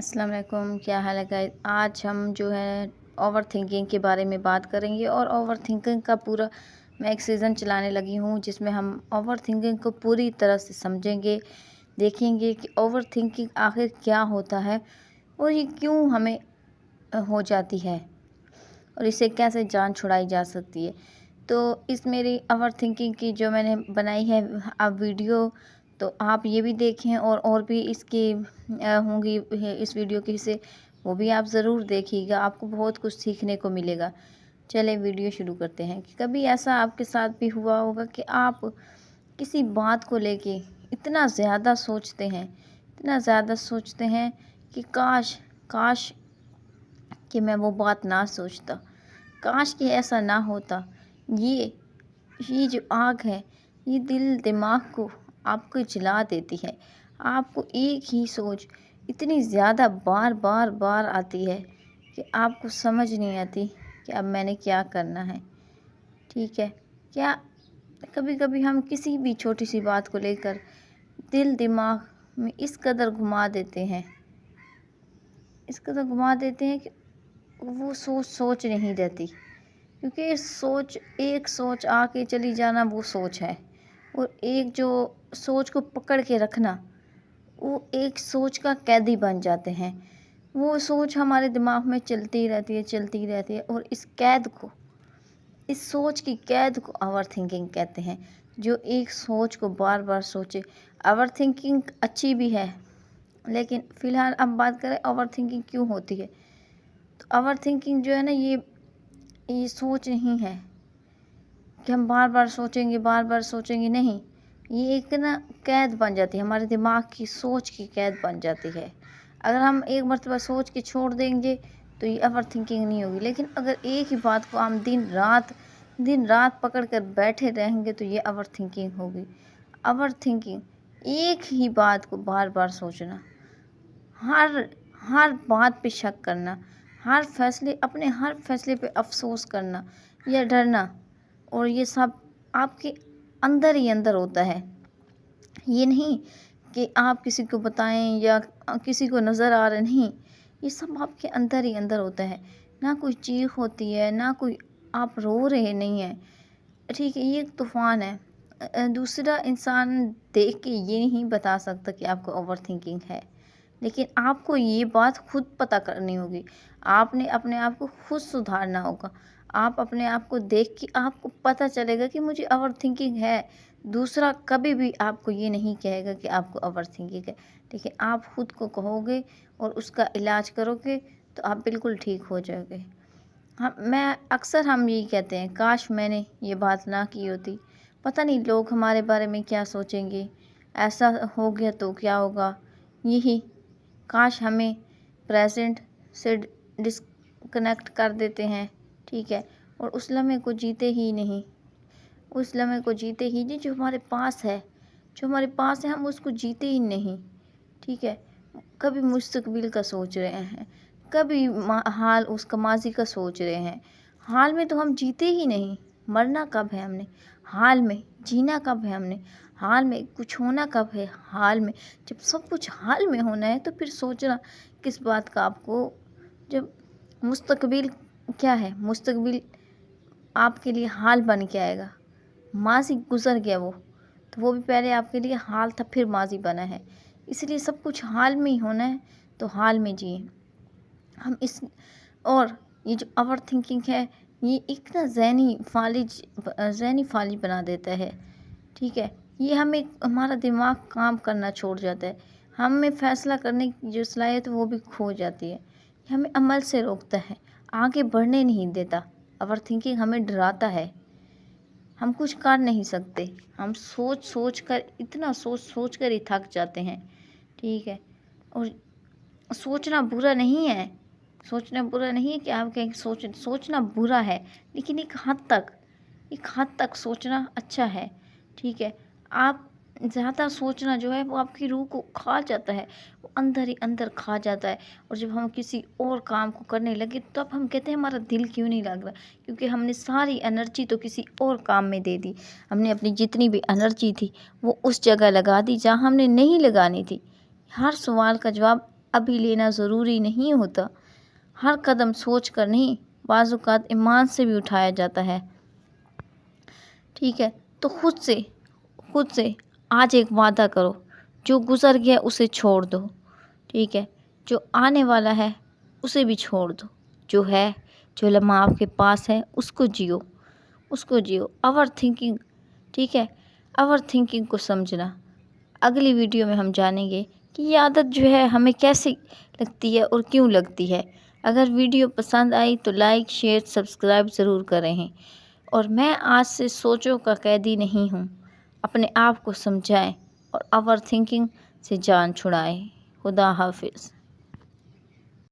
السلام علیکم، کیا حال ہے گائز؟ آج ہم جو ہے اوور تھنکنگ کے بارے میں بات کریں گے اور اوور تھنکنگ کا پورا میں ایک سیزن چلانے لگی ہوں جس میں ہم اوور تھنکنگ کو پوری طرح سے سمجھیں گے، دیکھیں گے کہ اوور تھنکنگ آخر کیا ہوتا ہے اور یہ کیوں ہمیں ہو جاتی ہے اور اسے کیسے جان چھڑائی جا سکتی ہے۔ تو اس میری اوور تھنکنگ کی جو میں نے بنائی ہے اب ویڈیو، تو آپ یہ بھی دیکھیں اور بھی اس کی ہوں گی اس ویڈیو کے حصے، وہ بھی آپ ضرور دیکھیے گا، آپ کو بہت کچھ سیکھنے کو ملے گا۔ چلیں ویڈیو شروع کرتے ہیں کہ کبھی ایسا آپ کے ساتھ بھی ہوا ہوگا کہ آپ کسی بات کو لے کے اتنا زیادہ سوچتے ہیں کہ کاش کہ میں وہ بات نہ سوچتا، کاش کہ ایسا نہ ہوتا۔ یہ جو آگ ہے یہ دل دماغ کو آپ کو جلا دیتی ہے، آپ کو ایک ہی سوچ اتنی زیادہ بار آتی ہے کہ آپ کو سمجھ نہیں آتی کہ اب میں نے کیا کرنا ہے، ٹھیک ہے؟ کیا کبھی ہم کسی بھی چھوٹی سی بات کو لے کر دل دماغ میں اس قدر گھما دیتے ہیں کہ وہ سوچ نہیں رہتی، کیونکہ ایک سوچ آ کے چلی جانا وہ سوچ ہے، اور ایک جو سوچ کو پکڑ کے رکھنا وہ ایک سوچ کا قیدی بن جاتے ہیں۔ وہ سوچ ہمارے دماغ میں چلتی رہتی ہے اور اس سوچ کی قید کو اوور تھنکنگ کہتے ہیں، جو ایک سوچ کو بار سوچے۔ اوور تھنکنگ اچھی بھی ہے، لیکن فی الحال اب بات کریں اوور تھنکنگ کیوں ہوتی ہے۔ تو اوور تھنکنگ جو ہے نا یہ سوچ نہیں ہے کہ ہم بار سوچیں گے، نہیں، یہ ایک نا قید بن جاتی ہے، ہمارے دماغ کی سوچ کی قید بن جاتی ہے۔ اگر ہم ایک مرتبہ سوچ کے چھوڑ دیں گے تو یہ اوور تھنکنگ نہیں ہوگی، لیکن اگر ایک ہی بات کو ہم دن رات پکڑ کر بیٹھے رہیں گے تو یہ اوور تھنکنگ ہوگی۔ اوور تھنکنگ ایک ہی بات کو بار سوچنا، ہر بات پہ شک کرنا، اپنے ہر فیصلے پہ افسوس کرنا یا ڈرنا، اور یہ سب آپ کے اندر ہی اندر ہوتا ہے۔ یہ نہیں کہ آپ کسی کو بتائیں یا کسی کو نظر آ رہے، نہیں، یہ سب آپ کے اندر ہی اندر ہوتا ہے۔ نہ کوئی چیخ ہوتی ہے، نہ کوئی آپ رو رہے نہیں ہیں، ٹھیک ہے؟ یہ ایک طوفان ہے، دوسرا انسان دیکھ کے یہ نہیں بتا سکتا کہ آپ کو اوور تھنکنگ ہے، لیکن آپ کو یہ بات خود پتہ کرنی ہوگی، آپ نے اپنے آپ کو خود سدھارنا ہوگا۔ آپ اپنے آپ کو دیکھ کے آپ کو پتہ چلے گا کہ مجھے اوور تھنکنگ ہے، دوسرا کبھی بھی آپ کو یہ نہیں کہے گا کہ آپ کو اوور تھنکنگ ہے، لیکن آپ خود کو کہو گے اور اس کا علاج کرو گے تو آپ بالکل ٹھیک ہو جاؤ گے۔ اکثر ہم یہی کہتے ہیں، کاش میں نے یہ بات نہ کی ہوتی، پتہ نہیں لوگ ہمارے بارے میں کیا سوچیں گے، ایسا ہو گیا تو کیا ہوگا۔ یہی کاش ہمیں پریزنٹ سے ڈسکنیکٹ کر دیتے ہیں، ٹھیک ہے، اور اس لمحے کو جیتے ہی نہیں، جو ہمارے پاس ہے ہم اس کو جیتے ہی نہیں، ٹھیک ہے۔ کبھی مستقبل کا سوچ رہے ہیں، کبھی اس کا ماضی کا سوچ رہے ہیں، حال میں تو ہم جیتے ہی نہیں۔ مرنا کب ہے ہم نے، حال میں جینا کب ہے ہم نے، حال میں کچھ ہونا کب ہے، حال میں جب سب کچھ حال میں ہونا ہے تو پھر سوچنا کس بات کا آپ کو۔ جب مستقبل کیا ہے، مستقبل آپ کے لیے حال بن کے آئے گا، ماضی گزر گیا تو وہ بھی پہلے آپ کے لیے حال تھا، پھر ماضی بنا ہے، اس لیے سب کچھ حال میں ہی ہونا ہے تو حال میں جئیں ہم۔ اور یہ جو اوور تھنکنگ ہے یہ ایک نا ذہنی فالج بنا دیتا ہے، ٹھیک ہے۔ یہ ہمارا دماغ کام کرنا چھوڑ جاتا ہے، ہمیں فیصلہ کرنے کی جو صلاحیت وہ بھی کھو جاتی ہے، ہمیں عمل سے روکتا ہے، آگے بڑھنے نہیں دیتا۔ اوور تھنکنگ ہمیں ڈراتا ہے، ہم کچھ کر نہیں سکتے، ہم سوچ کر ہی تھک جاتے ہیں، ٹھیک ہے۔ اور سوچنا برا نہیں ہے کہ آپ کہیں سوچنا برا ہے، لیکن ایک حد تک سوچنا اچھا ہے، ٹھیک ہے۔ آپ زیادہ سوچنا جو ہے وہ آپ کی روح کو کھا جاتا ہے، وہ اندر ہی اندر کھا جاتا ہے، اور جب ہم کسی اور کام کو کرنے لگے تو اب ہم کہتے ہیں ہمارا دل کیوں نہیں لگ رہا، کیونکہ ہم نے ساری انرجی تو کسی اور کام میں دے دی، ہم نے اپنی جتنی بھی انرجی تھی وہ اس جگہ لگا دی جہاں ہم نے نہیں لگانی تھی۔ ہر سوال کا جواب ابھی لینا ضروری نہیں ہوتا. ہر قدم سوچ کر نہیں، بعض اوقات ایمان سے بھی اٹھایا جاتا ہے. ٹھیک ہے، تو خود سے آج ایک وعدہ کرو، جو گزر گیا اسے چھوڑ دو. ٹھیک ہے، جو آنے والا ہے اسے بھی چھوڑ دو. جو لمحہ آپ کے پاس ہے اس کو جیو. اوور تھنکنگ، ٹھیک ہے، اوور تھنکنگ کو سمجھنا. اگلی ویڈیو میں ہم جانیں گے کہ یہ عادت جو ہے ہمیں کیسے لگتی ہے اور کیوں لگتی ہے. اگر ویڈیو پسند آئی تو لائک، شیئر، سبسکرائب ضرور کریں. اور میں آج سے سوچوں کا قیدی نہیں ہوں. اپنے آپ کو سمجھائیں اور اوور تھنکنگ سے جان چھڑائیں. خدا حافظ.